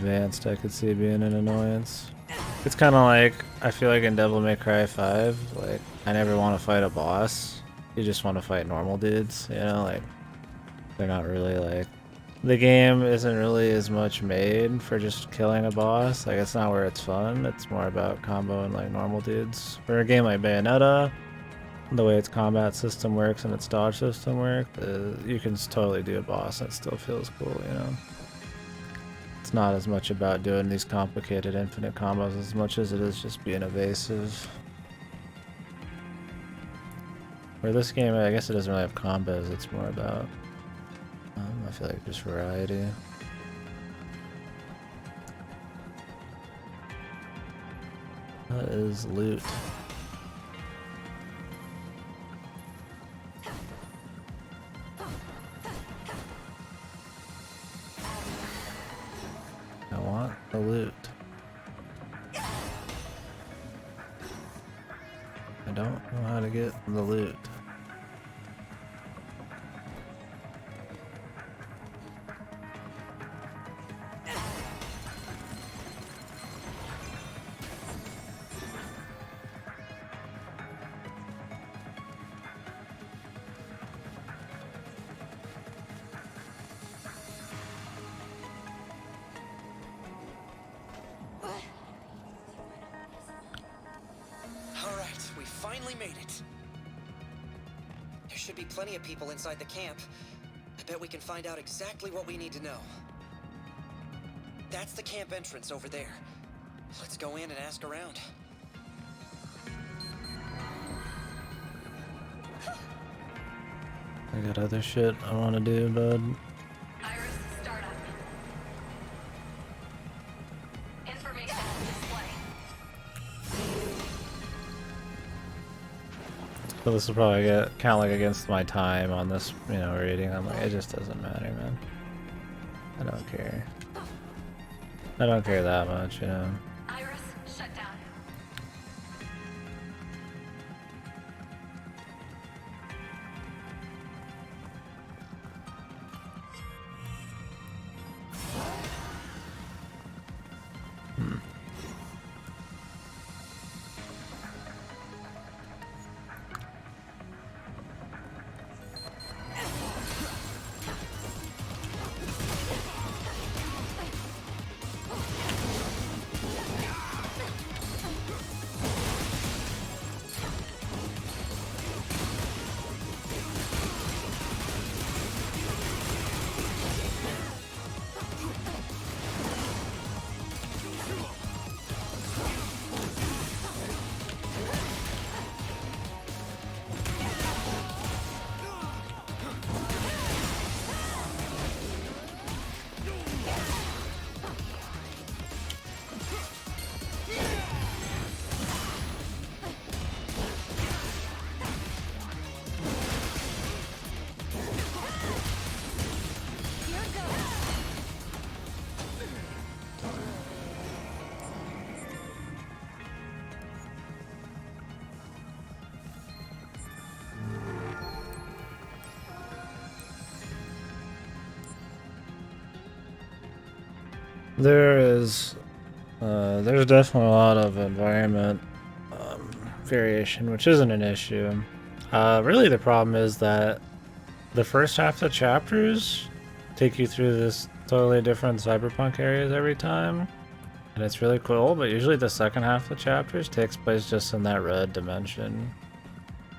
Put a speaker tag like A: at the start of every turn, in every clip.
A: Advanced, I could see being an annoyance. It's kind of like, I feel like in Devil May Cry 5, like, I never want to fight a boss. You just want to fight normal dudes, you know, like, they're not really like, the game isn't really as much made for just killing a boss. Like, it's not where it's fun. It's more about comboing like normal dudes. For a game like Bayonetta, the way its combat system works and its dodge system works, you can totally do a boss and it still feels cool, you know? It's not as much about doing these complicated infinite combos as much as it is just being evasive. For this game, I guess it doesn't really have combos, it's more about, I feel like just variety. What is loot? I want the loot. I don't know how to get the loot.
B: Plenty of people inside the camp. I bet we can find out exactly what we need to know. That's the camp entrance over there. Let's go in and ask around.
A: I got other shit I want to do, bud.
C: Iris, startup. Information display.
A: So this will probably count like against my time on this, you know, reading. I'm like, it just doesn't matter, man. I don't care. I don't care that much, you know.
C: Iris, shut down.
A: There's definitely a lot of environment variation, which isn't an issue. Really the problem is that the first half of the chapters take you through this totally different cyberpunk areas every time, and it's really cool, but usually the second half of the chapters takes place just in that red dimension,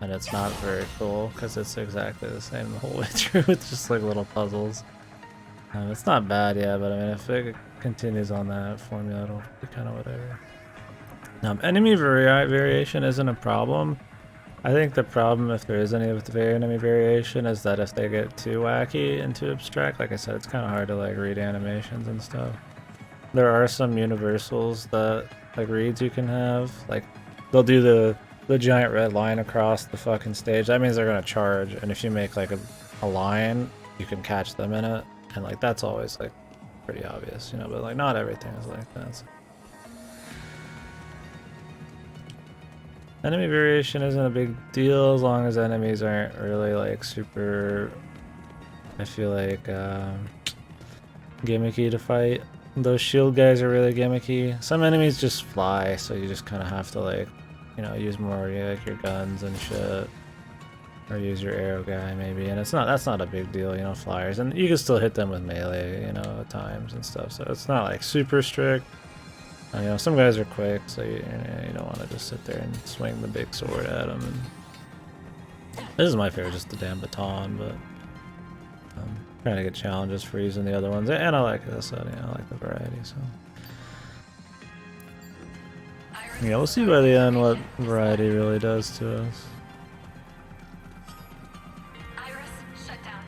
A: and it's not very cool because it's exactly the same the whole way through. It's just like little puzzles. It's not bad, yeah, but I mean, if it continues on that formula, it'll be kind of whatever. Enemy variation isn't a problem. I think the problem, if there is any of the enemy variation, is that if they get too wacky and too abstract, like I said, it's kind of hard to like read animations and stuff. There are some universals that like reads you can have, like they'll do the giant red line across the fucking stage. That means they're gonna charge, and if you make like a line, you can catch them in it. And like that's always like pretty obvious, you know, but like not everything is like that. So. Enemy variation isn't a big deal as long as enemies aren't really like super, I feel like, gimmicky to fight. Those shield guys are really gimmicky. Some enemies just fly, so you just kind of have to like, you know, use more like your guns and shit, or use your arrow guy maybe. And that's not a big deal, you know, flyers, and you can still hit them with melee, you know, at times and stuff. So it's not like super strict. You know, some guys are quick, so you don't want to just sit there and swing the big sword at them. And this is my favorite, just the damn baton, but I'm trying to get challenges for using the other ones, and I like this. So, I like the variety. So yeah, we'll see by the end what variety really does to us.
C: Iris, shut down.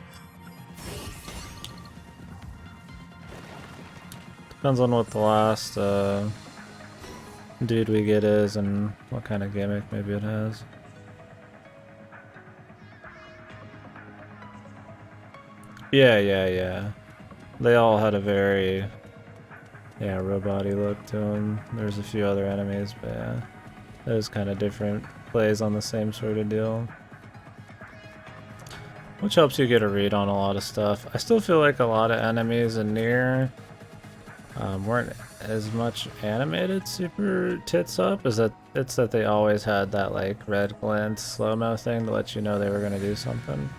A: Depends on what the last dude we get is and what kind of gimmick maybe it has. Yeah. They all had a very, robot-y look to them. There's a few other enemies, but yeah, it was kind of different plays on the same sort of deal. Which helps you get a read on a lot of stuff. I still feel like a lot of enemies in Nier weren't as much animated super tits up. It's that they always had that like red glint slow-mo thing to let you know they were gonna do something.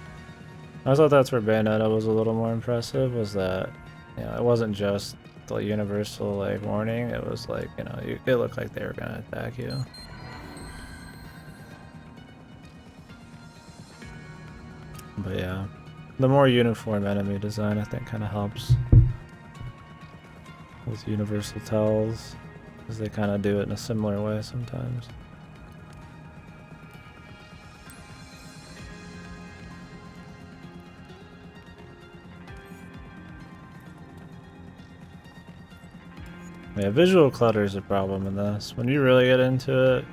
A: I thought that's where Bayonetta was a little more impressive, was that, you know, it wasn't just the universal like warning, it was like, you know, it looked like they were gonna attack you. But yeah, the more uniform enemy design I think kind of helps with universal tells, because they kind of do it in a similar way sometimes. Yeah, visual clutter is a problem in this. When you really get into it,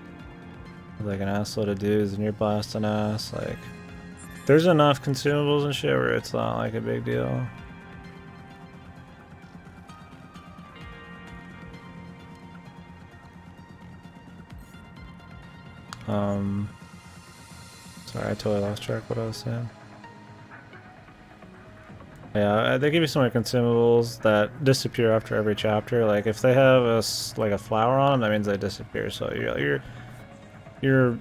A: with like an assload of dudes and you're blasting ass, like, there's enough consumables and shit where it's not like a big deal. Sorry, I totally lost track of what I was saying. Yeah, they give you some like consumables that disappear after every chapter. Like if they have like a flower on them, that means they disappear. So you're you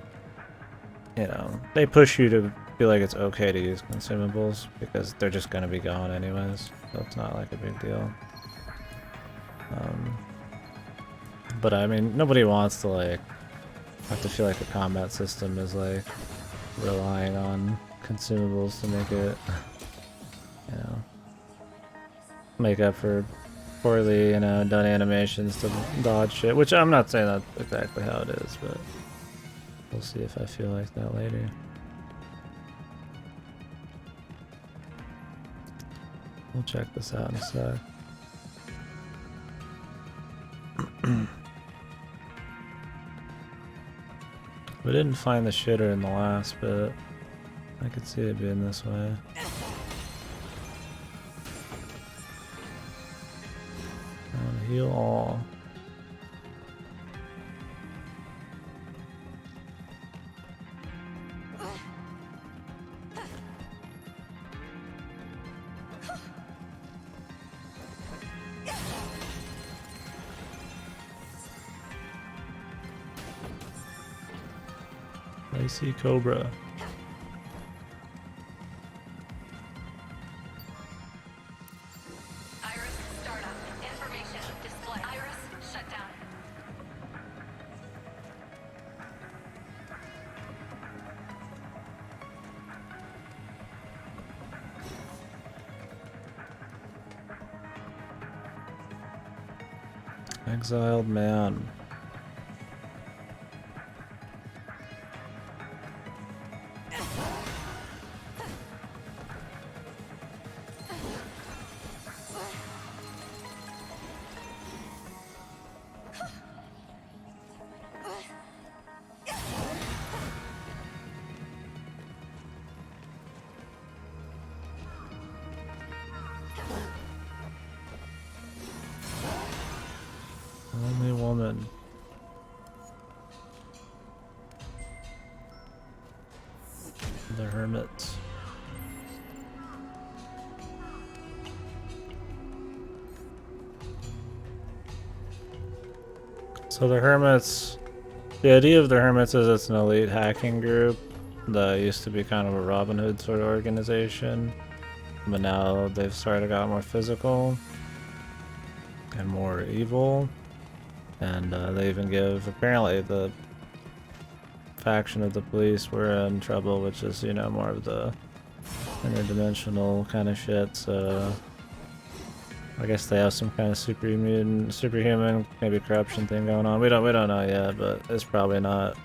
A: know, they push you to feel like it's okay to use consumables because they're just gonna be gone anyways. So it's not like a big deal. But I mean, nobody wants to like have to feel like the combat system is like relying on consumables to make it, you know, make up for poorly, you know, done animations to dodge shit. Which I'm not saying that's exactly how it is, but we'll see if I feel like that later. We'll check this out in a sec. We didn't find the shitter in the last bit. I could see it being this way. Heal all. Lacy Cobra.
C: Iris, startup. Information display. Iris, shut down.
A: Exiled man. Only woman. The hermits. So the Hermits, the idea of the Hermits is it's an elite hacking group that used to be kind of a Robin Hood sort of organization, but now they've started got more physical and more evil, and they even give, apparently the faction of the police were in trouble, which is, you know, more of the interdimensional kind of shit, so I guess they have some kind of superhuman, maybe corruption thing going on. We don't know yet, but it's probably not.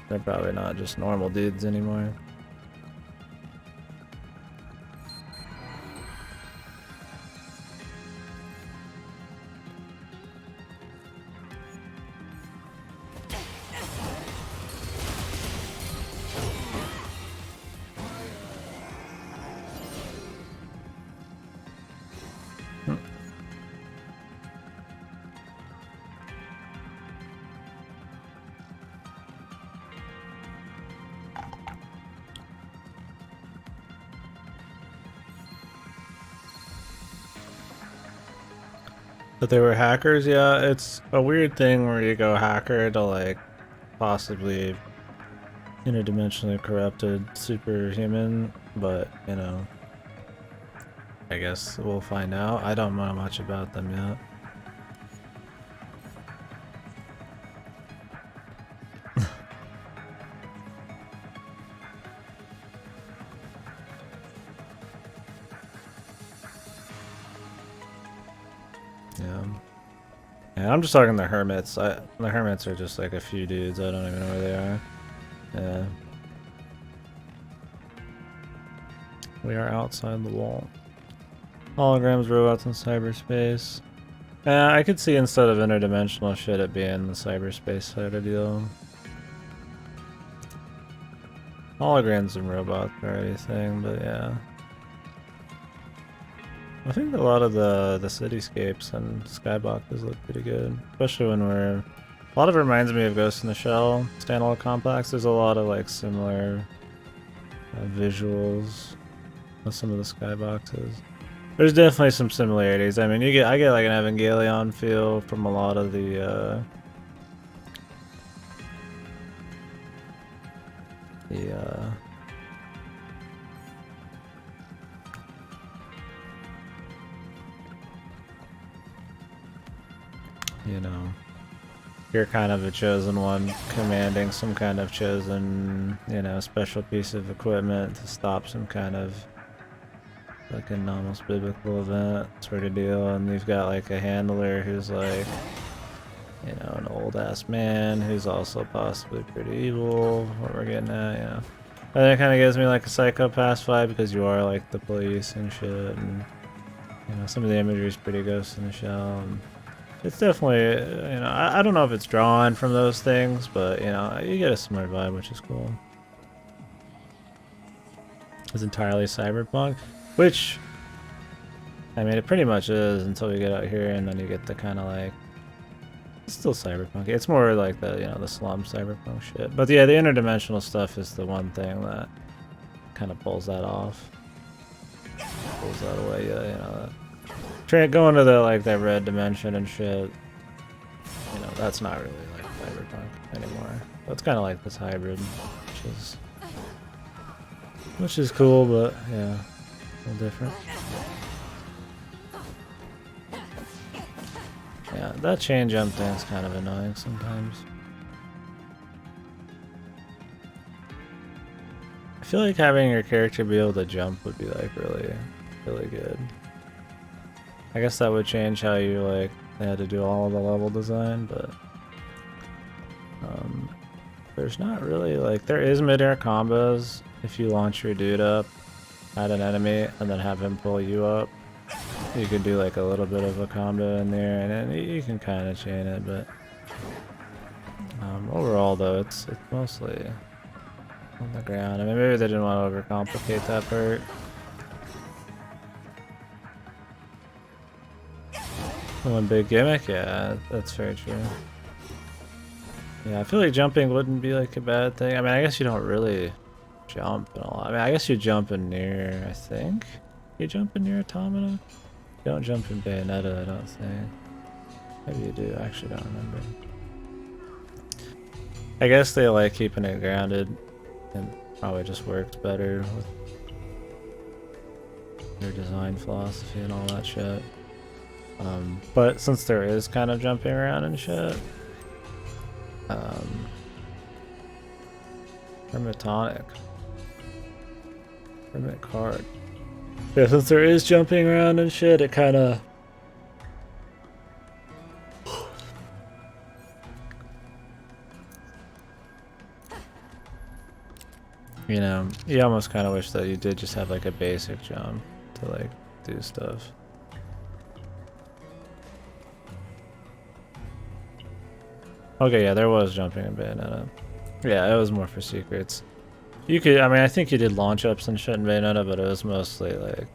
A: They're probably not just normal dudes anymore. But they were hackers, yeah. It's a weird thing where you go hacker to like possibly interdimensionally corrupted superhuman, but you know, I guess we'll find out. I don't know much about them yet. Yeah. Yeah, I'm just talking the Hermits. The Hermits are just like a few dudes. I don't even know where they are. Yeah. We are outside the wall. Holograms, robots in cyberspace. Yeah, I could see instead of interdimensional shit it being the cyberspace side of deal. Holograms and robots are anything, but yeah. I think a lot of the cityscapes and skyboxes look pretty good, especially when we're. A lot of it reminds me of Ghost in the Shell standalone complex. There's a lot of like similar visuals with some of the skyboxes. There's definitely some similarities. I mean, I get like an Evangelion feel from a lot of the you know, you're kind of a chosen one commanding some kind of chosen, you know, special piece of equipment to stop some kind of like an almost biblical event sort of deal, and you've got like a handler who's like, you know, an old ass man who's also possibly pretty evil, what we're getting at, yeah. And it kind of gives me like a Psychopath vibe because you are like the police and shit, and you know, some of the imagery is pretty Ghost in the Shell. And it's definitely, you know, I don't know if it's drawn from those things, but you know, you get a similar vibe, which is cool. It's entirely cyberpunk, which, I mean, it pretty much is until we get out here, and then you get the kind of like, it's still cyberpunk. It's more like the, you know, the slum cyberpunk shit. But yeah, the interdimensional stuff is the one thing that kind of pulls that off. Pulls that away, yeah, you know. Going to the like that red dimension and shit, you know, that's not really like cyberpunk anymore. But it's kind of like this hybrid, which is cool, but yeah, a little different. Yeah, that chain jump thing's kind of annoying sometimes. I feel like having your character be able to jump would be like really, really good. I guess that would change how you like had to do all the level design, but there's not really like, there is mid-air combos if you launch your dude up at an enemy and then have him pull you up. You could do like a little bit of a combo in there, and then you can kind of chain it, but overall though, it's mostly on the ground. I mean, maybe they didn't want to overcomplicate that part. One big gimmick, yeah, that's very true. Yeah, I feel like jumping wouldn't be like a bad thing. I mean, I guess you don't really jump in a lot. I mean, I guess you jump in near, I think you jump in near Automata. You don't jump in Bayonetta, I don't think. Maybe you do, I actually don't remember. I guess they like keeping it grounded, and probably just worked better with their design philosophy and all that shit. But since there is kind of jumping around and shit, Hermitonic. Hermit card. Yeah, since there is jumping around and shit, it kind of... You know, you almost kind of wish that you did just have like a basic jump to like do stuff. Okay, yeah, there was jumping in Bayonetta. Yeah, it was more for secrets. You could, I mean, I think you did launch ups and shit in Bayonetta, but it was mostly like,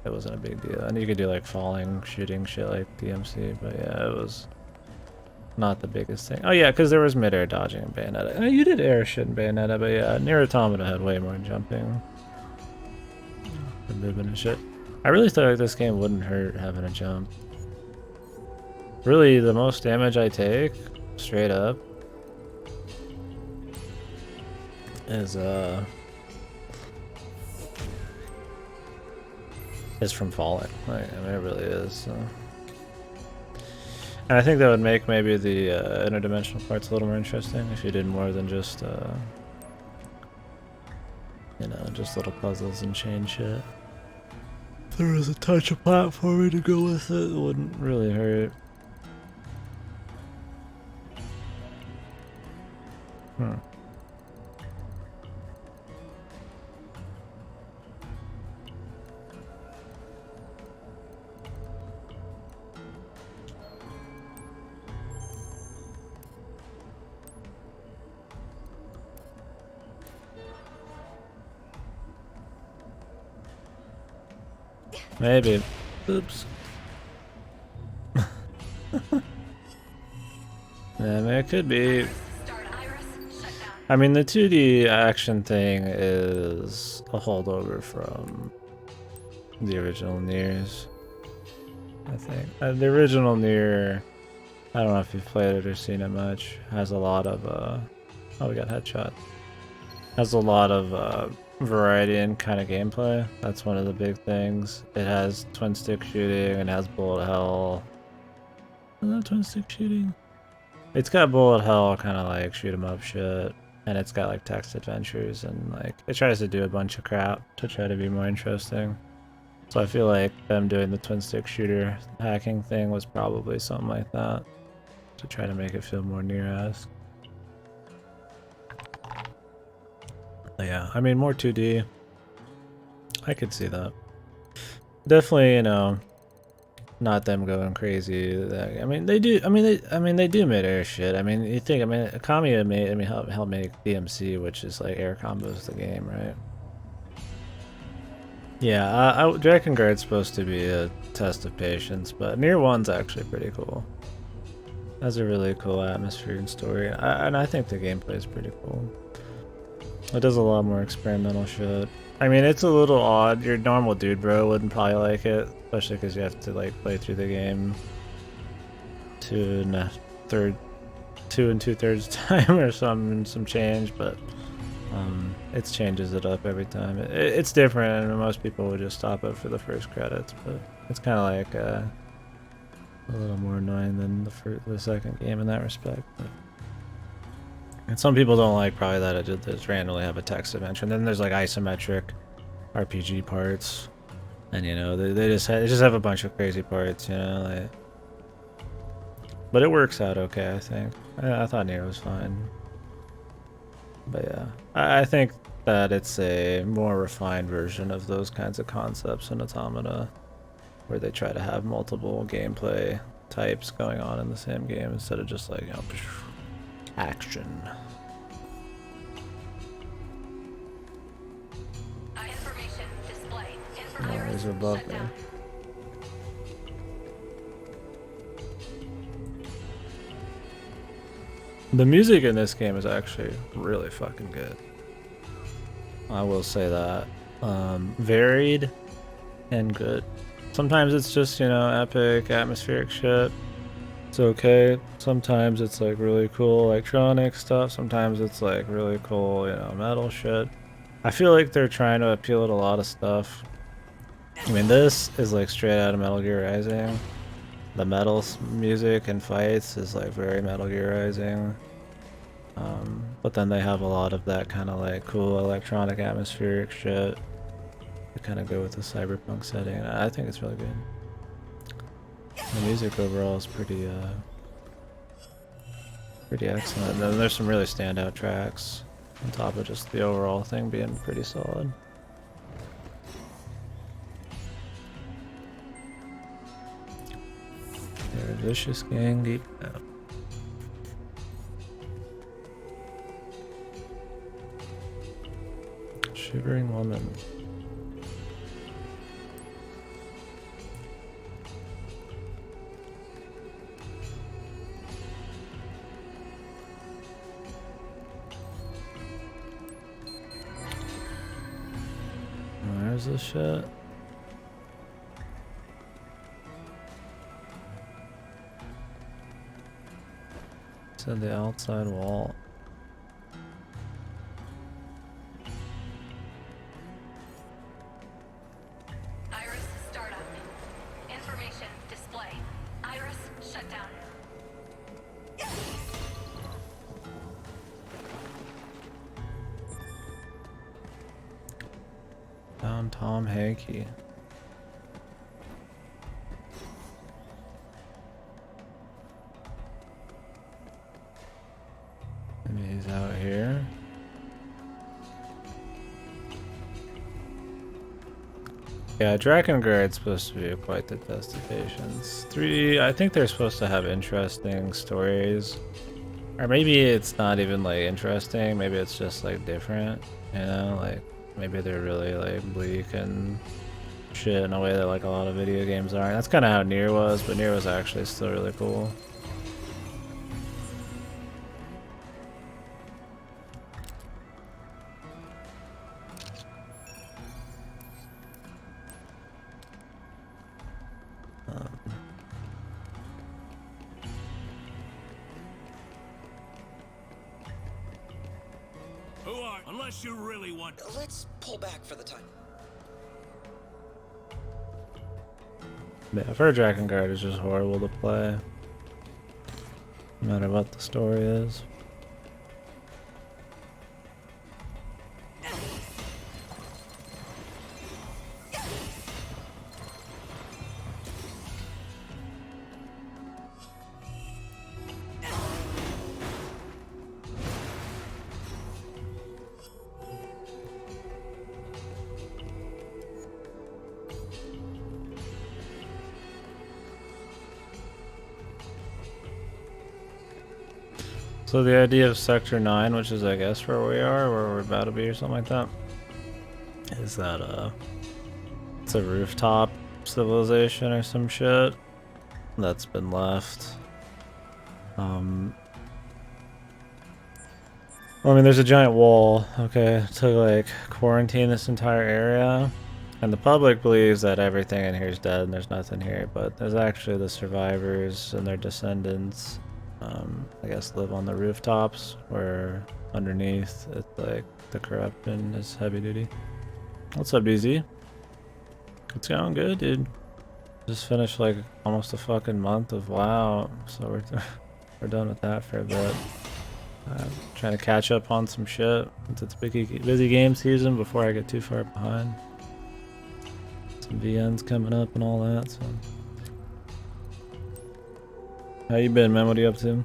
A: it wasn't a big deal. And you could do like falling, shooting shit like DMC, but yeah, it was not the biggest thing. Oh yeah, because there was mid-air dodging in Bayonetta. You did air shit in Bayonetta, but yeah, Nier Automata had way more jumping. And movement and shit. I really thought like this game wouldn't hurt having a jump. Really, the most damage I take, straight up, is from falling. Like, I mean, it really is. So. And I think that would make maybe the interdimensional parts a little more interesting if you did more than just, you know, just little puzzles and chain shit. If there was a touch of platforming to go with it, it wouldn't really hurt. Maybe. Oops. Yeah, I mean, it could be. I mean, the 2D action thing is a holdover from the original Niers, I think. The original Nier, I don't know if you've played it or seen it much, has a lot of, oh, we got headshot. Has a lot of variety in kind of gameplay. That's one of the big things. It has twin stick shooting and has bullet hell. Is that twin stick shooting? It's got bullet hell, kind of like shoot 'em up shit. And it's got like text adventures and like it tries to do a bunch of crap to try to be more interesting. So I feel like them doing the twin stick shooter hacking thing was probably something like that to try to make it feel more Nier-esque. Yeah, I mean more 2D. I could see that. Definitely, you know, not them going crazy. I mean, they do. I mean, they do mid-air shit. I mean, you think? I mean, Kamiya made. I mean, help make DMC, which is like air combos the game, right? Yeah, Dragon Guard's supposed to be a test of patience, but Nier 1's actually pretty cool. Has a really cool atmosphere and story, and I think the gameplay is pretty cool. It does a lot more experimental shit. I mean, it's a little odd. Your normal dude bro wouldn't probably like it, especially because you have to like play through the game 2 2/3 time or some change, but it changes it up every time. It's different, and most people would just stop it for the first credits, but it's kind of like a little more annoying than the second game in that respect. But. And some people don't like probably that it just randomly have a text adventure. And then there's like isometric RPG parts, and you know they just have a bunch of crazy parts, you know. Like, but it works out okay, I think. I thought Nier was fine, but yeah, I think that it's a more refined version of those kinds of concepts in Automata, where they try to have multiple gameplay types going on in the same game instead of just like, you know, action.
C: Information displayed.
A: Oh, he's above me. The music in this game is actually really fucking good. I will say that. Varied and good. Sometimes it's just, you know, epic, atmospheric shit. It's okay. Sometimes it's like really cool electronic stuff. Sometimes it's like really cool, you know, metal shit. I feel like they're trying to appeal to a lot of stuff. I mean, this is like straight out of Metal Gear Rising. The metal music and fights is like very Metal Gear Rising. But then they have a lot of that kind of like cool electronic atmospheric shit to kind of go with the cyberpunk setting. I think it's really good. The music overall is pretty excellent. And then there's some really standout tracks on top of just the overall thing being pretty solid. They're a vicious gang deep down. Shivering woman. Where's this shit? It's at the outside wall.
C: Iris startup. Information display. Iris shutdown.
A: Found Tom Hakey. Maybe he's out here. Yeah, Drakengard's supposed to be quite the test of patience. 3, I think they're supposed to have interesting stories. Or maybe it's not even like interesting, maybe it's just like different, you know, like maybe they're really like bleak and shit in a way that like a lot of video games aren't. That's kind of how Nier was, but Nier was actually still really cool.
D: Who are? Unless you really want.
B: Let's pull back for the time.
A: Yeah, I've heard Drakengard is just horrible to play. No matter what the story is. So the idea of Sector 9, which is I guess where we are, where we're about to be or something like that, is that it's a rooftop civilization or some shit that's been left. Well, I mean, there's a giant wall, okay, to like quarantine this entire area. And the public believes that everything in here is dead and there's nothing here, but there's actually the survivors and their descendants. I guess live on the rooftops where underneath it's like the corruption is heavy duty. What's up, DZ? It's going good, dude. Just finished like almost a fucking month of WoW, so we're done with that for a bit. Trying to catch up on some shit since it's busy game season before I get too far behind. Some VNs coming up and all that, so. How you been, man? What are you up to?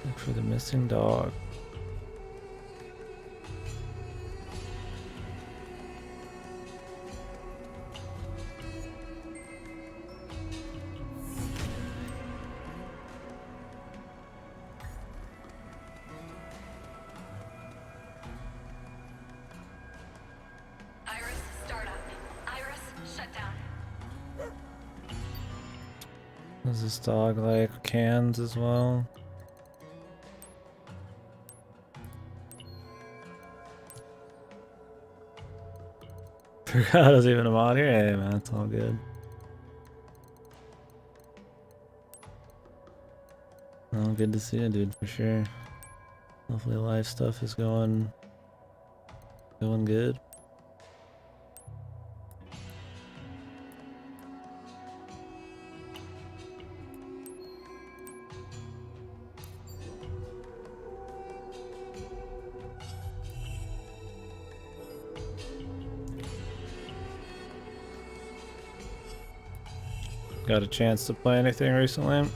A: Look for the missing dog.
C: Iris startup. Iris shutdown.
A: Does this dog like cans as well? Forgot I was even a mod here. Hey man, it's all good. Well, good to see you, dude, for sure. Hopefully live stuff is going good. Got a chance to play anything recently?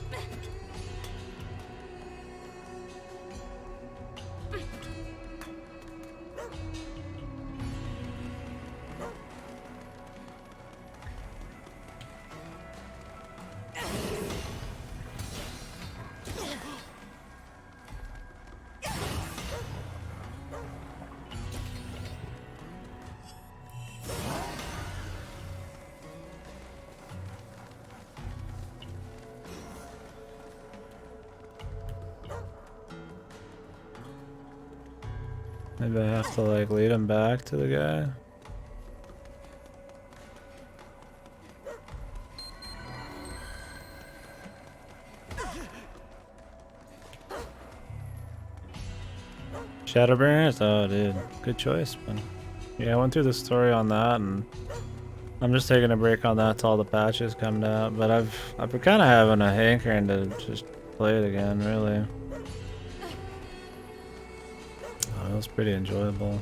A: Maybe I have to like lead him back to the guy. Shadowbringers? Oh dude, good choice, man. Yeah, I went through the story on that and I'm just taking a break on that till all the patches coming out, but I've been kinda having a hankering to just play it again, really. Oh, it was pretty enjoyable.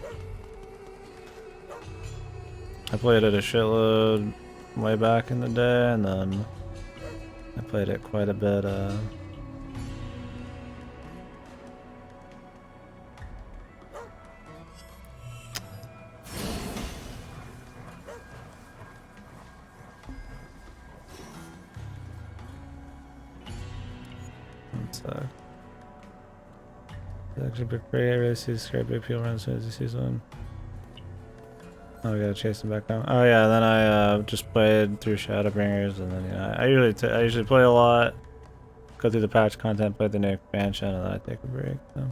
A: I played it a shitload way back in the day, and then I played it quite a bit. Actually, pretty I really see scary big people around as soon as he sees one. Oh, we gotta chase him back down. Oh yeah, then I just played through Shadowbringers, and then I usually play a lot, go through the patch content, play the new expansion, and then I take a break. So.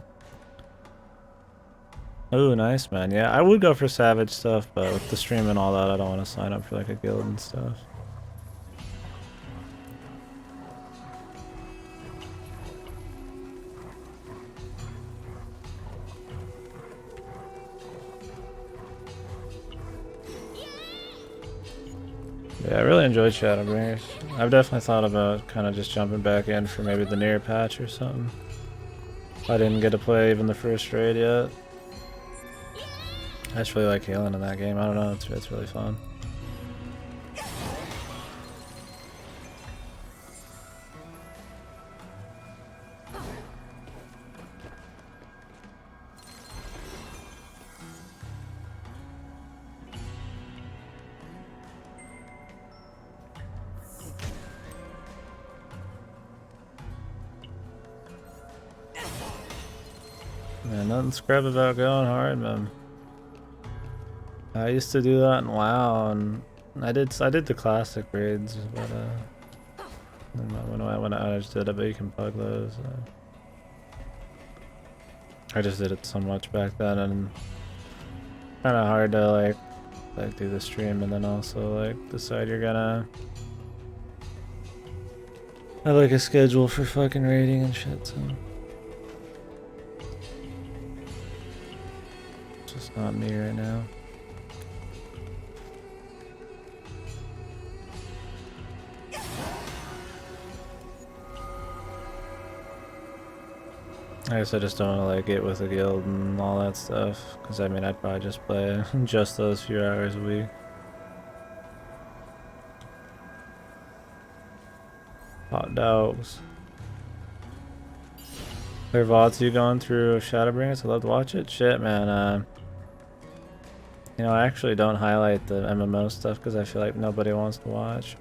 A: Oh, nice man. Yeah, I would go for Savage stuff, but with the stream and all that, I don't want to sign up for like a guild and stuff. Yeah, I really enjoyed Shadowbringers. I've definitely thought about kind of just jumping back in for maybe the near patch or something. I didn't get to play even the first raid yet. I just really like healing in that game. I don't know, it's really fun. Man, nothing scrub about going hard, man. I used to do that in WoW, and I did the classic raids, but when I just did it, but you can bug those. I just did it so much back then, and kind of hard to like do the stream and then also like decide you're gonna have like a schedule for fucking raiding and shit. So. Just not me right now. I guess I just don't want to like get with a guild and all that stuff, because I mean I'd probably just play just those few hours a week. Hot dogs. There VODs you going through Shadowbringers? I'd love to watch it. Shit, man. You know, I actually don't highlight the MMO stuff because I feel like nobody wants to watch.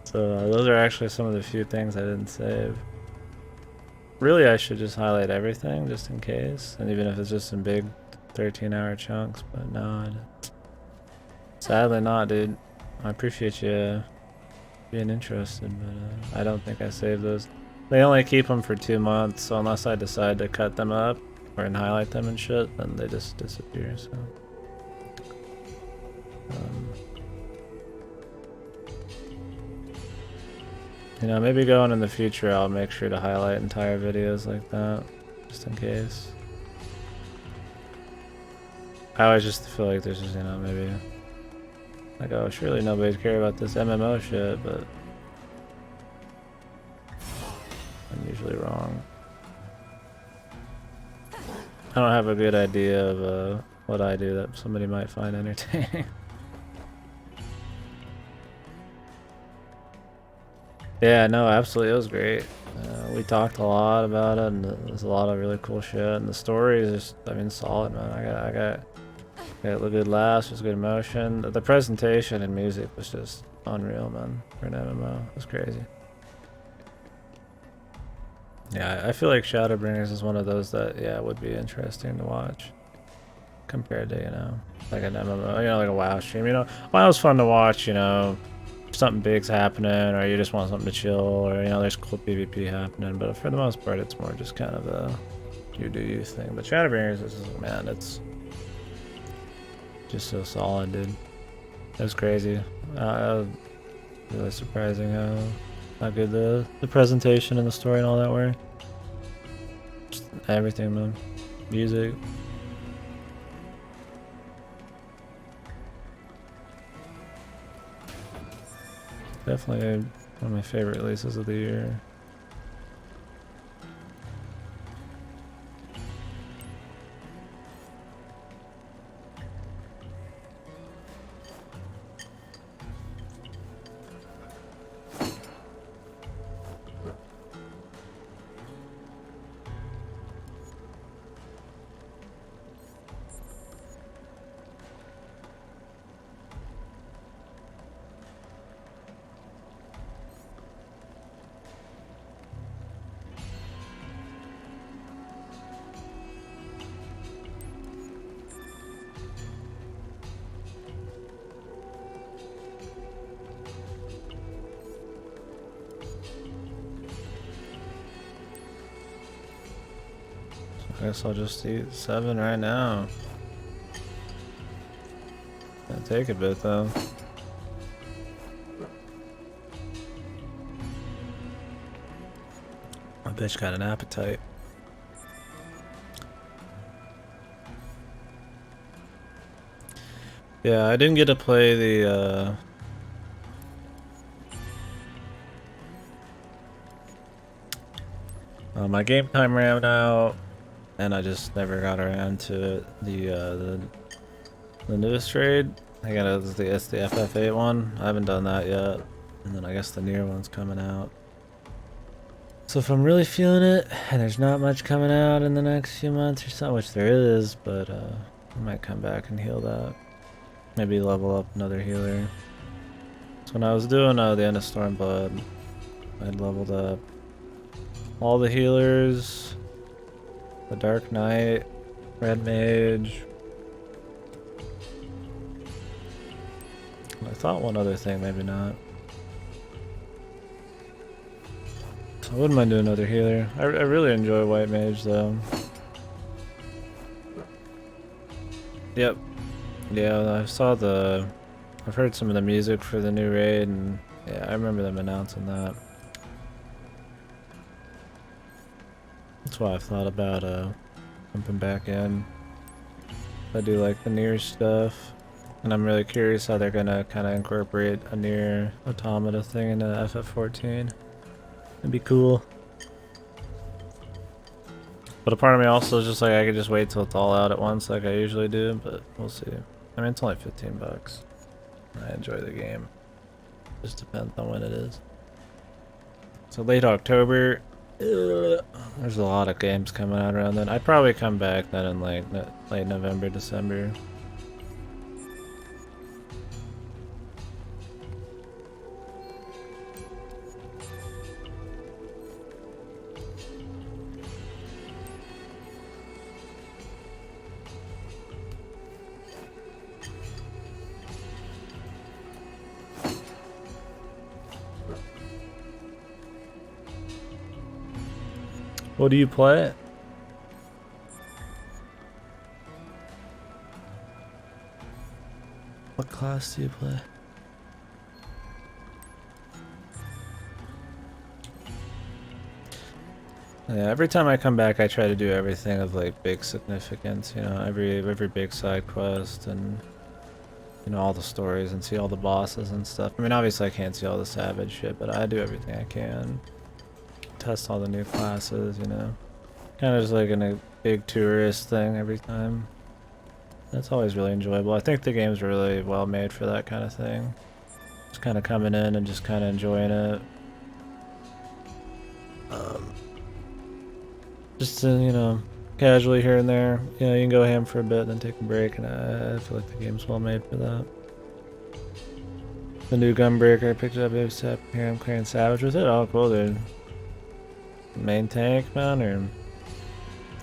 A: So those are actually some of the few things I didn't save. Really, I should just highlight everything just in case, and even if it's just in big 13-hour chunks, but no, sadly not, dude. I appreciate you being interested, but I don't think I saved those. They only keep them for 2 months, so unless I decide to cut them up or highlight them and shit, then they just disappear, so. You know, maybe going in the future, I'll make sure to highlight entire videos like that, just in case. I always just feel like there's just, you know, maybe like, oh, surely nobody'd care about this MMO shit, but I'm usually wrong. I don't have a good idea of what I do that somebody might find entertaining. Yeah, no, absolutely, it was great. We talked a lot about it, and there's a lot of really cool shit. And the story is just, I mean, solid, man. I got a good laughs, was good emotion. The presentation and music was just unreal, man. For an MMO, it was crazy. Yeah, I feel like Shadowbringers is one of those that, yeah, would be interesting to watch compared to, you know, like an MMO, you know, like a WoW stream. You know, WoW's fun to watch, you know. Something big's happening, or you just want something to chill, or you know, there's cool PvP happening, but for the most part, it's more just kind of a you do you thing. But Shadowbringers is, man, it's just so solid, dude. It was crazy. Really surprising how good the presentation and the story and all that were. Just everything, man. Music. Definitely one of my favorite releases of the year. I guess I'll just eat 7 right now. It'll take a bit though. My bitch got an appetite. Yeah, I didn't get to play the my game time ran out, and I just never got around to it. The newest raid. I got it's the FF8 one. I haven't done that yet, and then I guess the near one's coming out. So if I'm really feeling it, and there's not much coming out in the next few months or something, which there is, but I might come back and heal that. Maybe level up another healer. So when I was doing the end of Stormblood, I'd leveled up all the healers, the Dark Knight, Red Mage. I thought one other thing, maybe not. So I wouldn't mind doing another healer. I really enjoy White Mage though. Yep. Yeah, I've heard some of the music for the new raid, and yeah, I remember them announcing that. That's why I've thought about jumping back in. I do like the near stuff, and I'm really curious how they're gonna kind of incorporate a near automata thing into FF14. It'd be cool. But a part of me also is just like, I could just wait till it's all out at once like I usually do, but we'll see. I mean, it's only 15 bucks. I enjoy the game. Just depends on when it is. So late October, there's a lot of games coming out around then. I'd probably come back then in like late November, December. What do you play? What class do you play? Yeah, every time I come back I try to do everything of like big significance, you know, every big side quest and you know all the stories and see all the bosses and stuff. I mean obviously I can't see all the savage shit, but I do everything I can. Test all the new classes, you know. Kind of just like in a big tourist thing every time. That's always really enjoyable. I think the game's really well made for that kind of thing. Just kind of coming in and just kind of enjoying it. Just you know, casually here and there. You know, you can go ham for a bit, then take a break, and I feel like the game's well made for that. The new Gunbreaker, I picked it up, step here. I'm clearing Savage with it. Oh, cool, dude. Main tank, man, or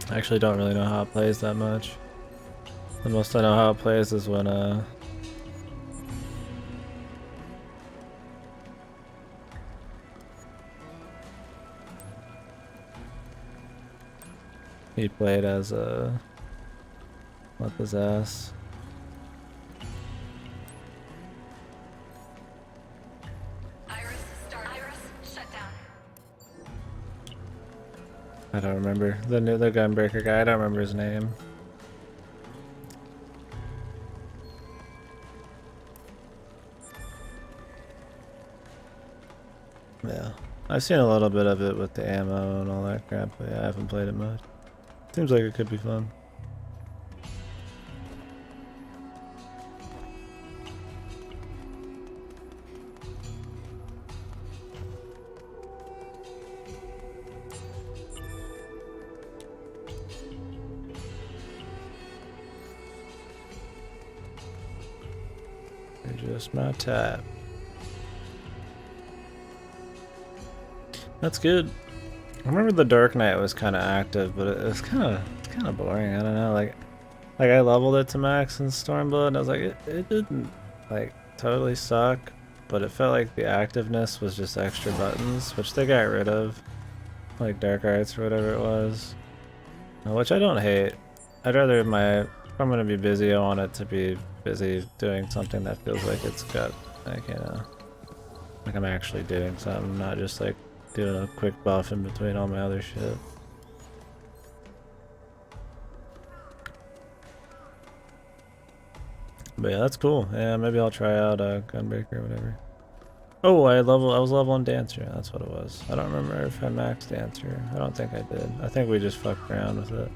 A: I actually don't really know how it plays that much. The most I know how it plays is when he played as what his ass.
C: Iris, start. Iris, shut down.
A: I don't remember the Gunbreaker guy. I don't remember his name. Yeah, I've seen a little bit of it with the ammo and all that crap, but yeah, I haven't played it much. Seems like it could be fun. You're just my type. That's good. I remember the Dark Knight was kind of active, but it was kind of boring. I don't know, like I leveled it to max in Stormblood, and I was like, it didn't like totally suck, but it felt like the activeness was just extra buttons, which they got rid of, like Dark Arts or whatever it was, which I don't hate. I'd rather if I'm gonna be busy, I want it to be busy doing something that feels like it's got like like I'm actually doing something, not just like doing a quick buff in between all my other shit. But yeah, that's cool. Yeah, maybe I'll try out Gunbreaker or whatever. Oh, I was leveling Dancer. That's what it was. I don't remember if I maxed Dancer. I don't think I did. I think we just fucked around with it.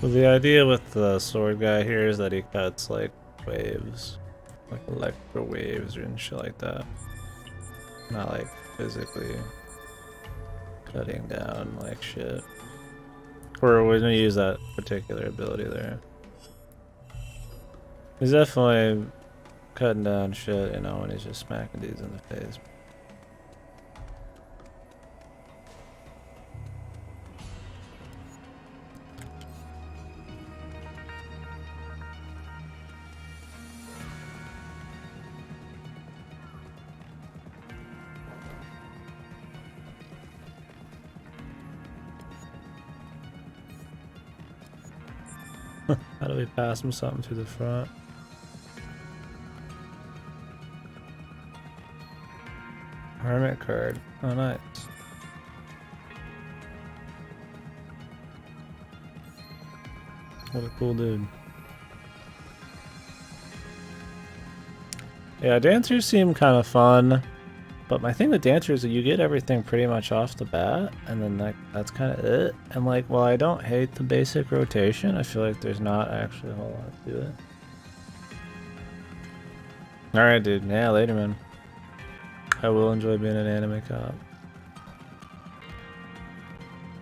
A: Well, the idea with the sword guy here is that he cuts like waves, like electro waves and shit like that. Not like physically cutting down like shit. Or we're gonna use that particular ability there. He's definitely cutting down shit, you know, when he's just smacking dudes in the face. How do we pass him something through the front? Hermit card. Oh, nice. What a cool dude. Yeah, dancers seem kind of fun, but my thing with dancers is that you get everything pretty much off the bat, and then that's kind of it. And like, while I don't hate the basic rotation, I feel like there's not actually a whole lot to it. Alright, dude. Yeah, later, man. I will enjoy being an anime cop.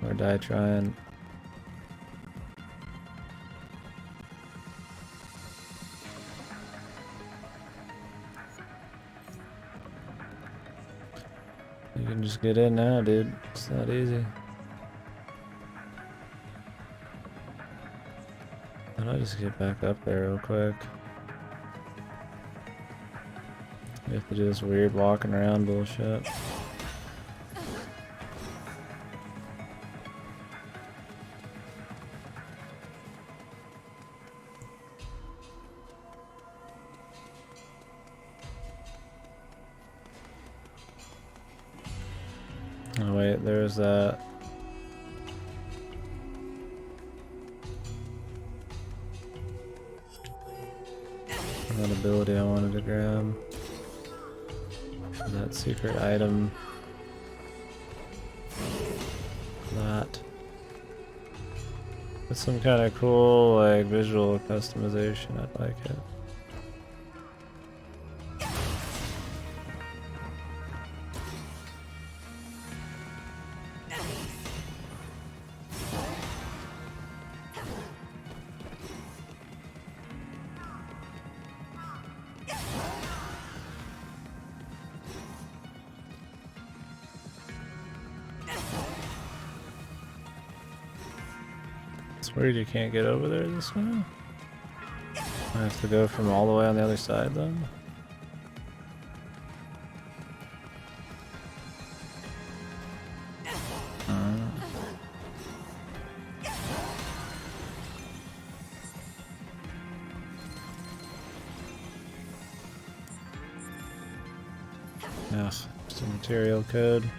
A: Or die trying. You can just get in now, dude. It's not easy. How do I just get back up there real quick? You have to do this weird walking around bullshit. Oh wait, there's that. That ability I wanted to grab. That secret item. That. With some kind of cool, like, visual customization, I'd like it. It's weird you can't get over there this way. I have to go from all the way on the other side then. Ugh, just a material code.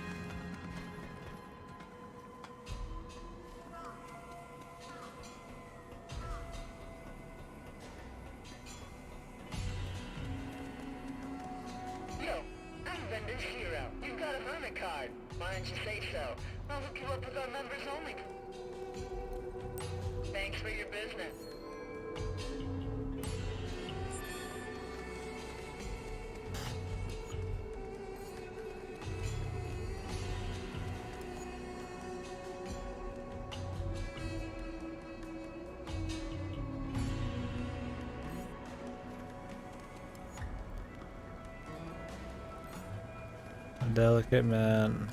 E: Thanks for your business.
A: A delicate man.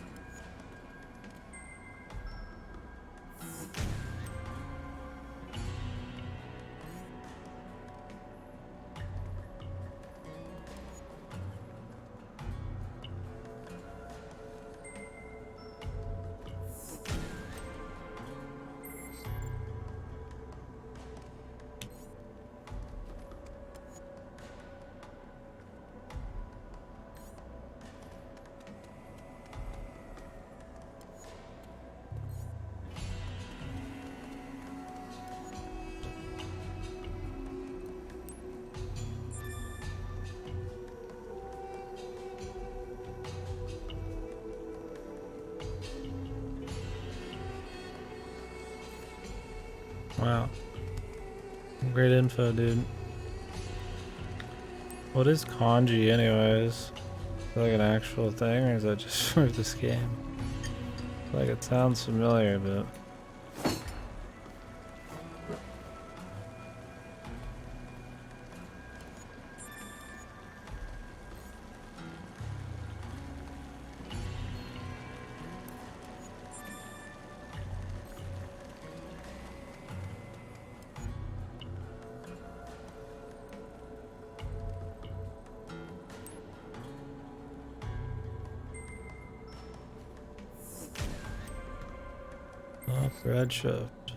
A: Wow. Great info, dude. What is kanji anyways? Is it like an actual thing, or is that just for this game? Like, it sounds familiar, but... Oh, Red Shift.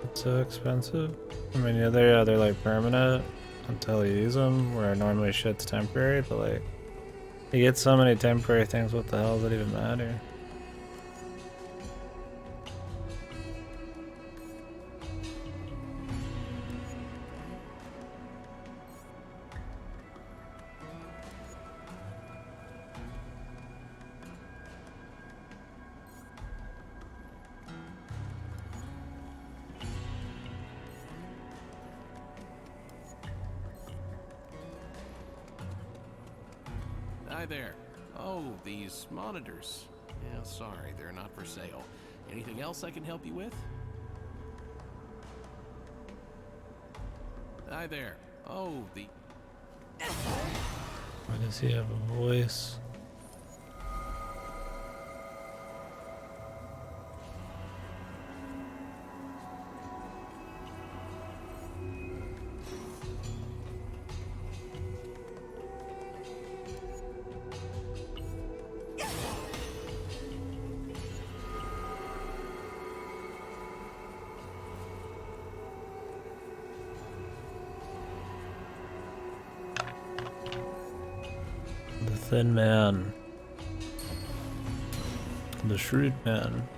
A: It's so expensive. I mean, yeah, they're like permanent until you use them, where normally shit's temporary, but like, you get so many temporary things, what the hell does it even matter?
F: Hi there. Oh, these monitors. Yeah, sorry, they're not for sale. Anything else I can help you with? Hi there. Oh,
A: Why does he have a voice? The Thin Man. The Shrewd Man.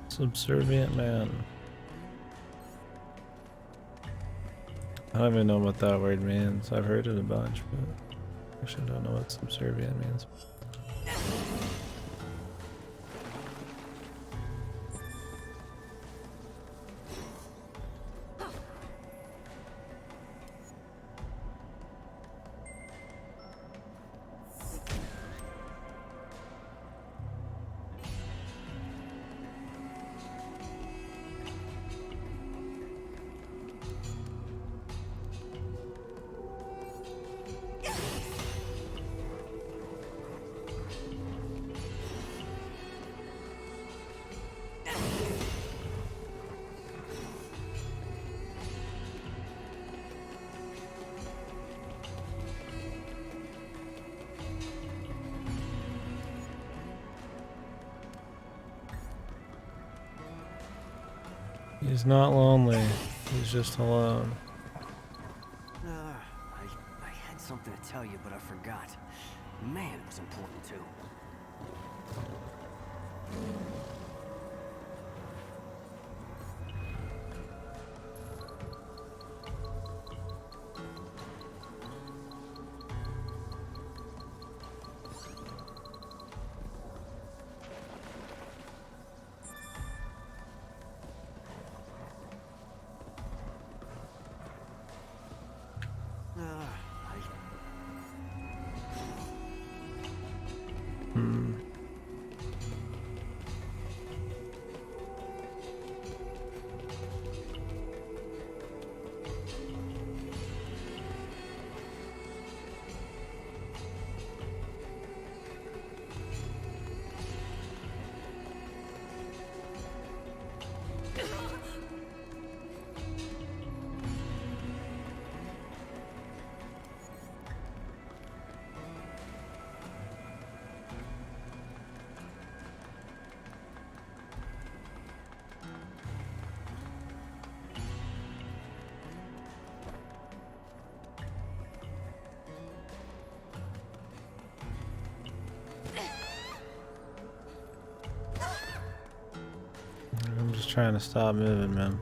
A: Subservient Man. I don't even know what that word means. I've heard it a bunch, but actually I don't know what subservient means. He's not lonely. He's just alone.
G: I had something to tell you, but I forgot. Man, it was important too.
A: I'm just trying to stop moving, man.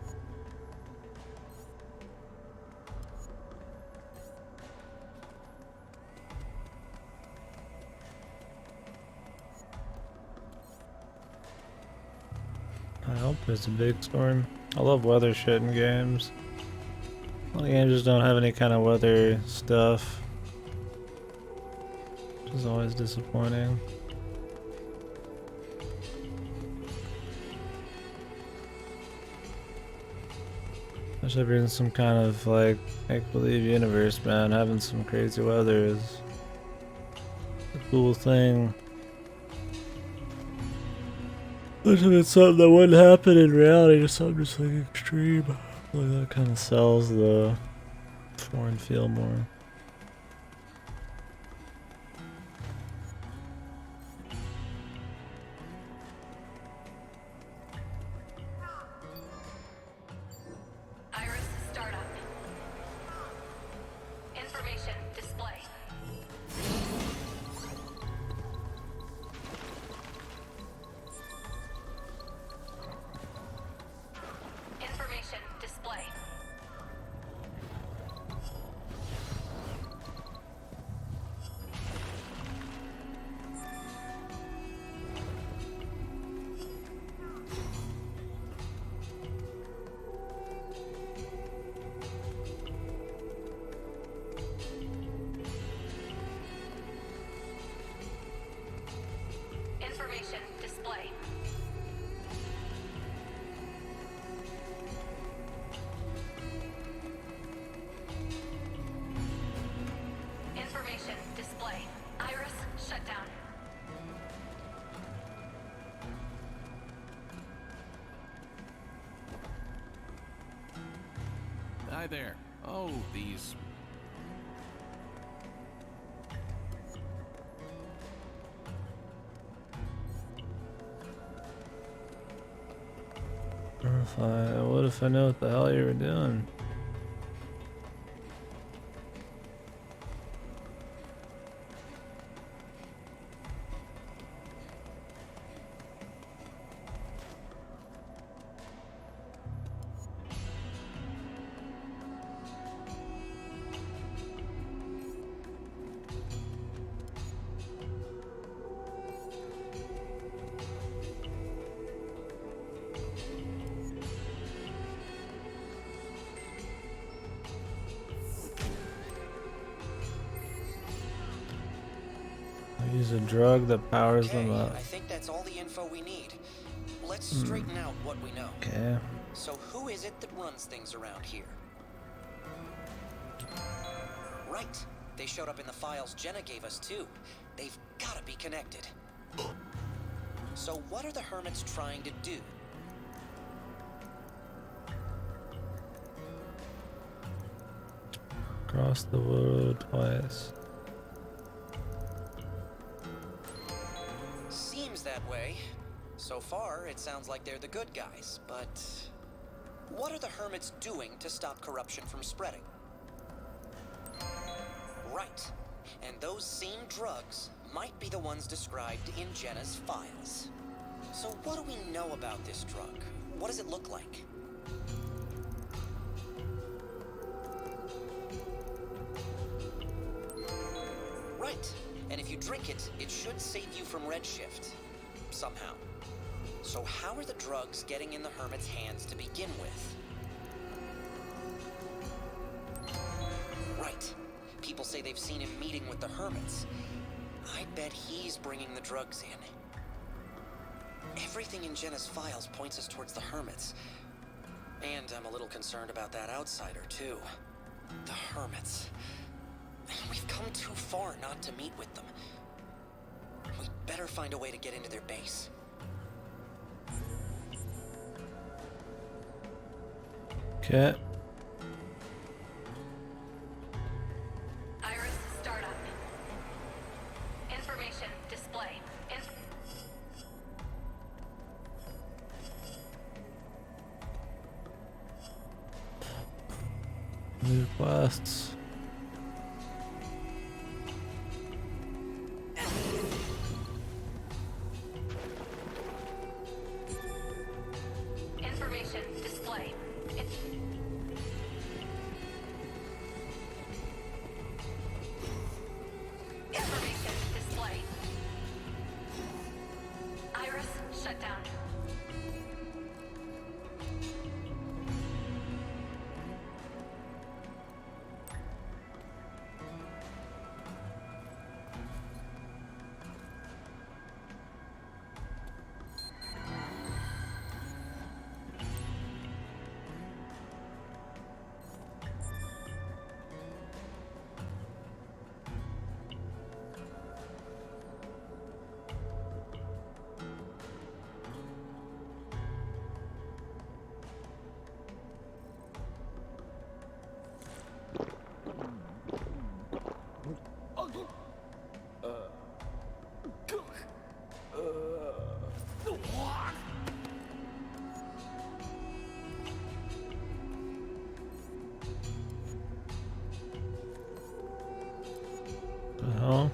A: I hope it's a big storm. I love weather shit in games. A lot of games just don't have any kind of weather stuff, which is always disappointing. I should be in some kind of like make-believe universe, man. Having some crazy weather is a cool thing. Wish if it's something that wouldn't happen in reality, just something just like extreme. Like that kind of sells the foreign feel more.
C: Iris startup. Information display. Information display.
F: there. Oh, these...
A: What if I know what the hell you were doing? Use a drug that powers them up.
B: I think that's all the info we need. Let's straighten out what we know.
A: Okay.
B: So who is it that runs things around here? Right. They showed up in the files Jenna gave us too. They've gotta be connected. So what are the hermits trying to do?
A: Cross the road twice.
B: Seems that way. So far, it sounds like they're the good guys, but what are the hermits doing to stop corruption from spreading? Right. And those same drugs might be the ones described in Jenna's files. So what do we know about this drug? What does it look like? Right. And if you drink it, it should save you from redshift. Somehow. So how are the drugs getting in the hermit's hands to begin with? Right. People say they've seen him meeting with the hermits. I bet he's bringing the drugs in. Everything in Jenna's files points us towards the hermits. And I'm a little concerned about that outsider, too. The hermits. We've come too far not to meet with them. We'd better find a way to get into their base.
A: Okay.
C: Iris, startup. Information display.
A: New quests.
C: Information display. Information display. Iris, shut down.
A: The hell?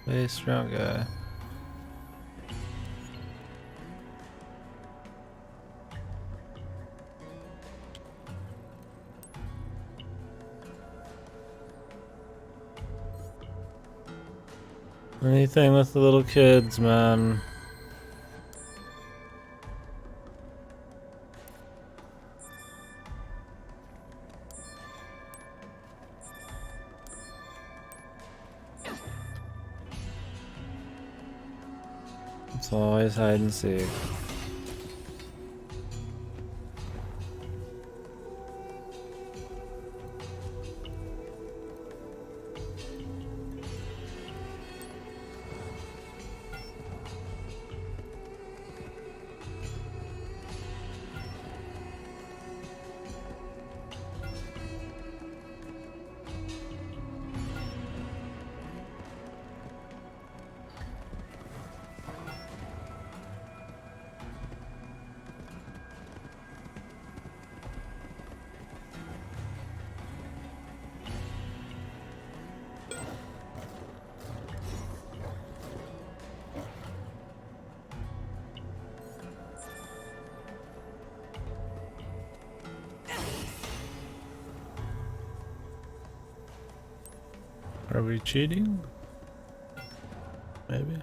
A: Hey, strong guy. Anything with the little kids, man. It's always hide and seek. Are we cheating? Maybe.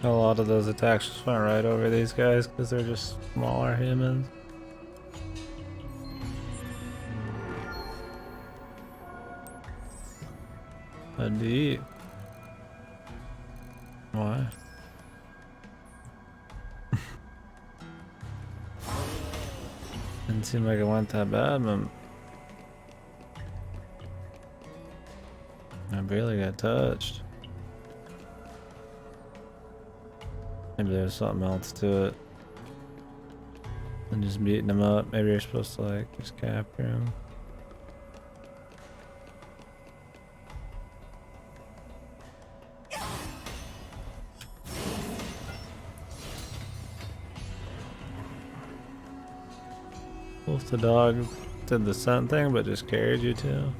A: A lot of those attacks just went right over these guys because they're just smaller humans. Indeed. Why? Didn't seem like it went that bad, but I barely got touched. Maybe there's something else to it than just beating him up. Maybe you're supposed to like just capture him. Wolf the dog did the scent thing but just carried you too.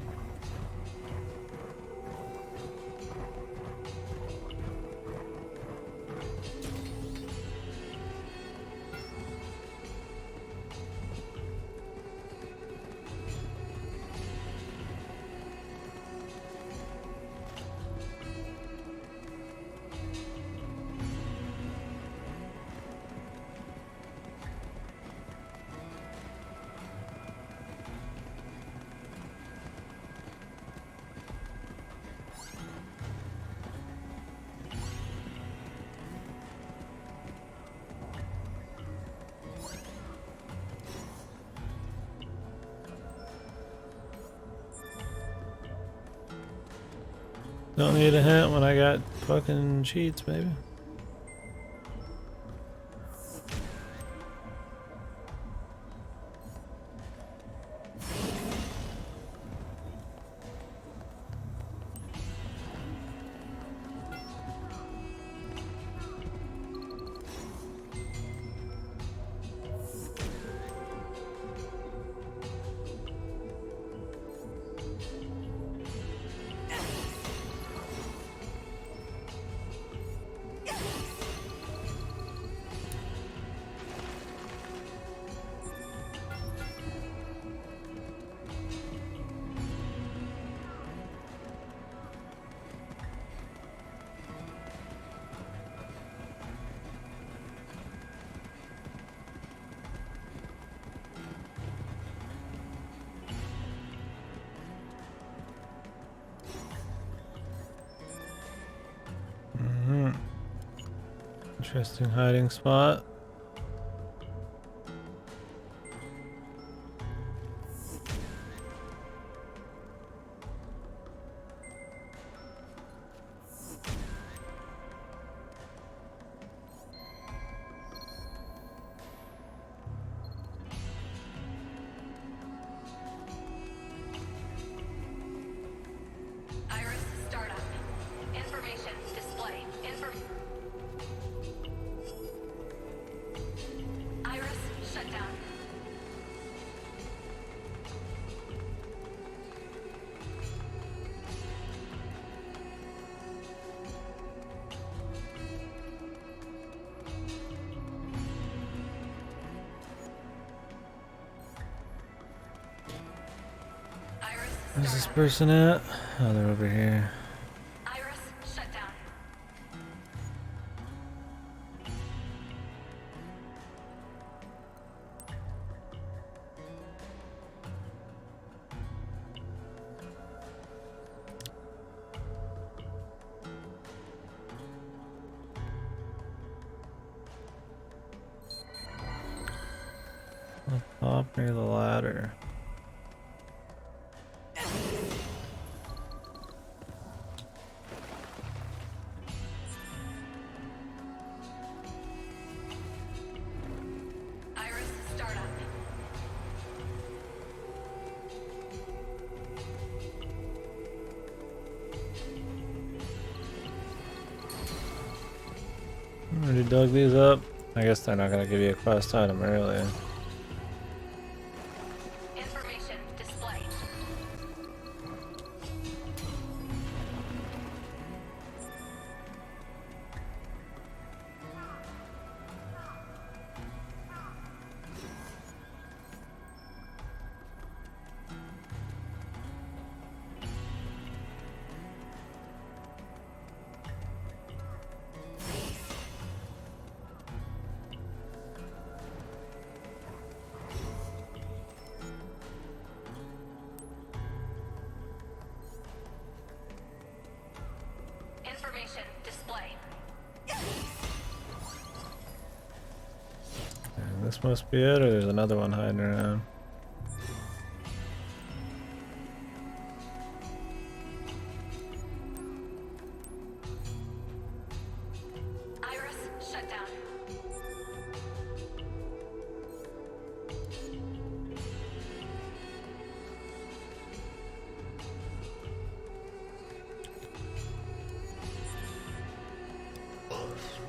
A: Don't need a hint when I got fucking cheats, baby. Interesting hiding spot.
C: Iris, startup. Information, display.
A: Where's this person at? Oh, they're over here.
C: Iris, shut down.
A: Up near the ladder.
C: Iris, start up.
A: Already dug these up. I guess they're not gonna give you a quest item earlier.
C: Information displayed. Information displayed.
A: And this must be it, or there's another one hiding around.
C: Iris, shut down.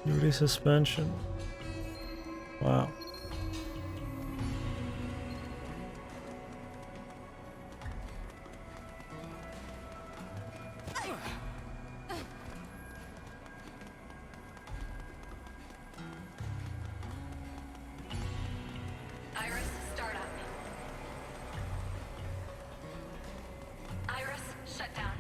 A: Duty suspension. Wow.
C: Iris, start up. Iris, shut down.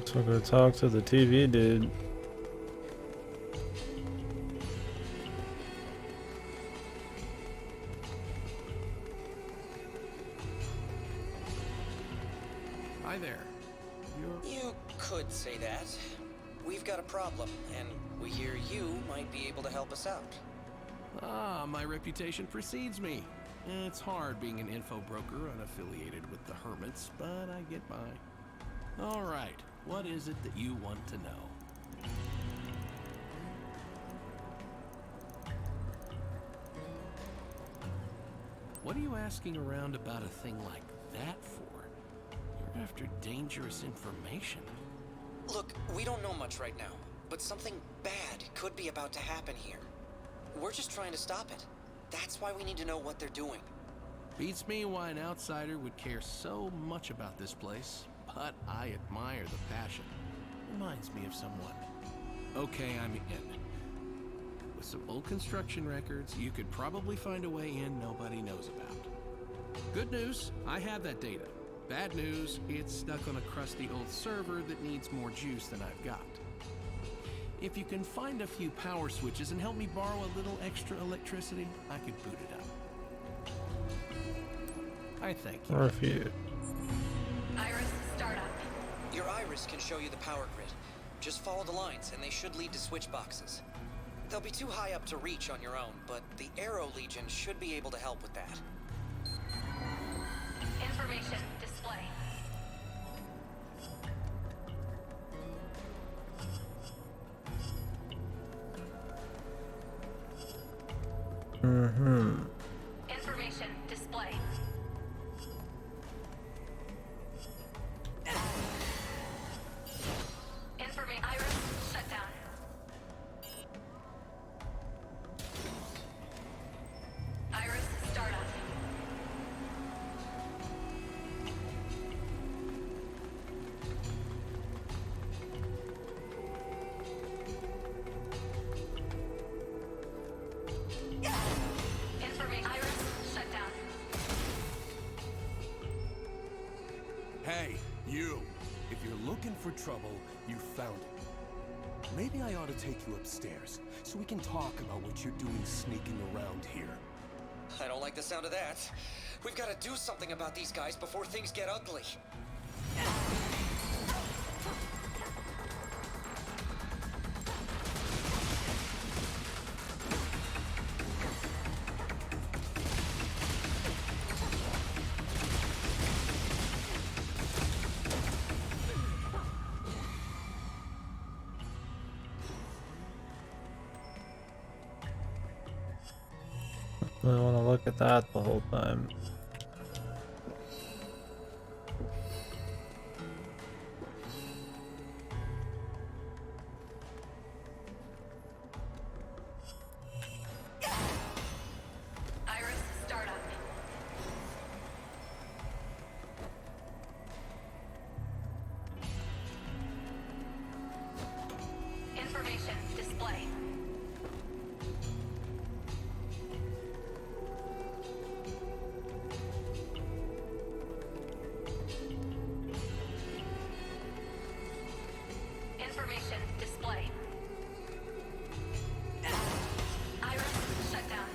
A: So go talk to the TV dude.
F: Hi there.
B: You could say that. We've got a problem, and we hear you might be able to help us out.
F: Ah, my reputation precedes me. It's hard being an info broker unaffiliated with the Hermits, but I get by. All right, what is it that you want to know? What are you asking around about a thing like that for? You're after dangerous information.
B: Look, we don't know much right now, but something bad could be about to happen here. We're just trying to stop it. That's why we need to know what they're doing.
F: Beats me why an outsider would care so much about this place, but I admire the passion. Reminds me of someone. Okay, I'm in. With some old construction records, you could probably find a way in nobody knows about. Good news, I have that data. Bad news, it's stuck on a crusty old server that needs more juice than I've got. If you can find a few power switches and help me borrow a little extra electricity, I could boot it up. I thank you.
A: Refute.
C: Iris, start up.
B: Your iris can show you the power grid. Just follow the lines, and they should lead to switch boxes. They'll be too high up to reach on your own, but the Arrow Legion should be able to help with that.
C: Information display. Information display.
H: You. If you're looking for trouble, you found it. Maybe I ought to take you upstairs, so we can talk about what you're doing sneaking around here.
B: I don't like the sound of that. We've got to do something about these guys before things get ugly.
A: I want to look at that the whole time.
C: Iris, startup. Information display. Information display. Iris, shut down.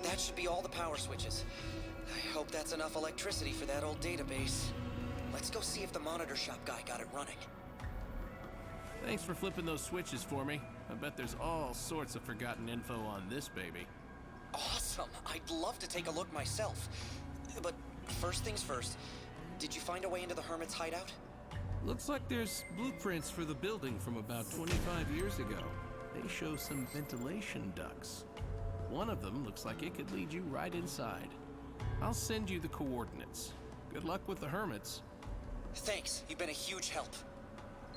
B: That should be all the power switches. I hope that's enough electricity for that old database. Let's go see if the monitor shop guy got it running.
F: Thanks for flipping those switches for me. I bet there's all sorts of forgotten info on this baby.
B: Awesome! I'd love to take a look myself. But first things first, did you find a way into the Hermit's hideout?
F: Looks like there's blueprints for the building from about 25 years ago. They show some ventilation ducts. One of them looks like it could lead you right inside. I'll send you the coordinates. Good luck with the Hermits.
B: Thanks, you've been a huge help.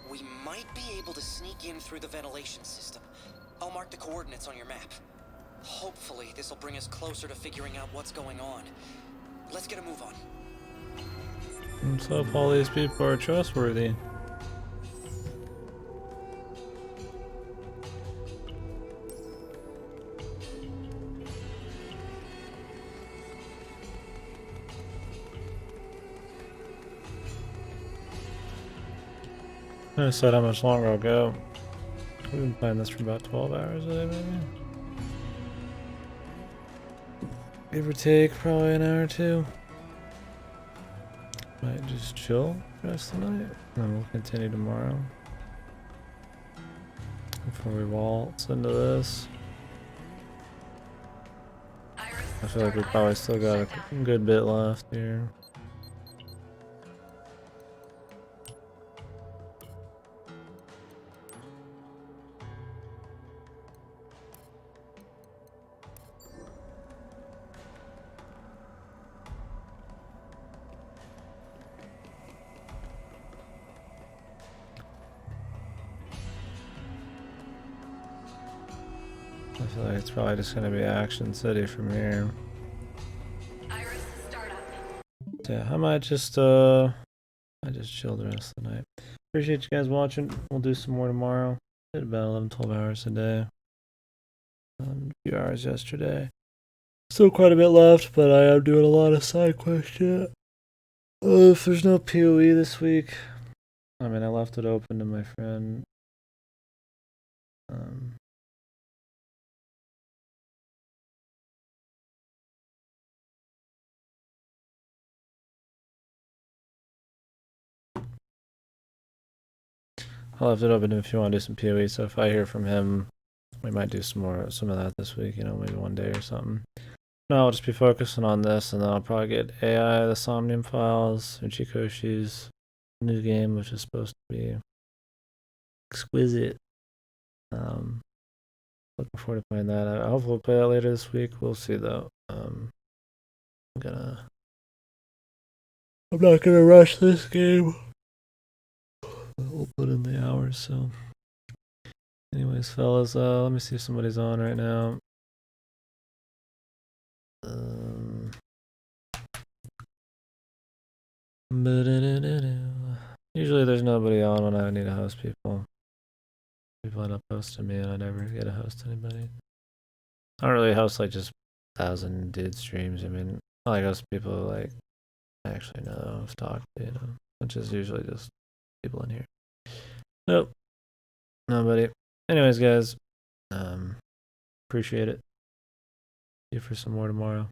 B: We might be able to sneak in through the ventilation system. I'll mark the coordinates on your map. Hopefully, this will bring us closer to figuring out what's going on. Let's get a move on.
A: Let's hope all these people are trustworthy. I said how much longer I'll go. We've been playing this for about 12 hours a day, maybe. Give or take, probably an hour or two. Might just chill the rest of the night, and then we'll continue tomorrow. Before we waltz into this. I feel like we probably still got a good bit left here. I feel like it's probably just gonna be Action City from here.
C: Iris, startup.
A: So yeah, I might just chill the rest of the night. Appreciate you guys watching. We'll do some more tomorrow. Did about 11-12 hours a day. A few hours yesterday. Still quite a bit left, but I am doing a lot of side quest shit. If there's no PoE this week, I mean, I left it open to my friend. I left it open if you want to do some PoE, so if I hear from him, we might do some of that this week, you know, maybe one day or something. No, I'll just be focusing on this, and then I'll probably get AI, the Somnium Files, Uchikoshi's new game, which is supposed to be exquisite. Looking forward to playing that. I hopefully we'll play that later this week. We'll see though. I'm not gonna rush this game. We'll put in the hours, so. Anyways, fellas, let me see if somebody's on right now. Usually there's nobody on when I need to host people. People end up hosting me and I never get to host anybody. I don't really host like just 1,000 dude streams. I mean, I like host people like I actually know, I've talked to, you know. which is usually just people in here. Nope, nobody. Anyways, guys, appreciate it. See you for some more tomorrow.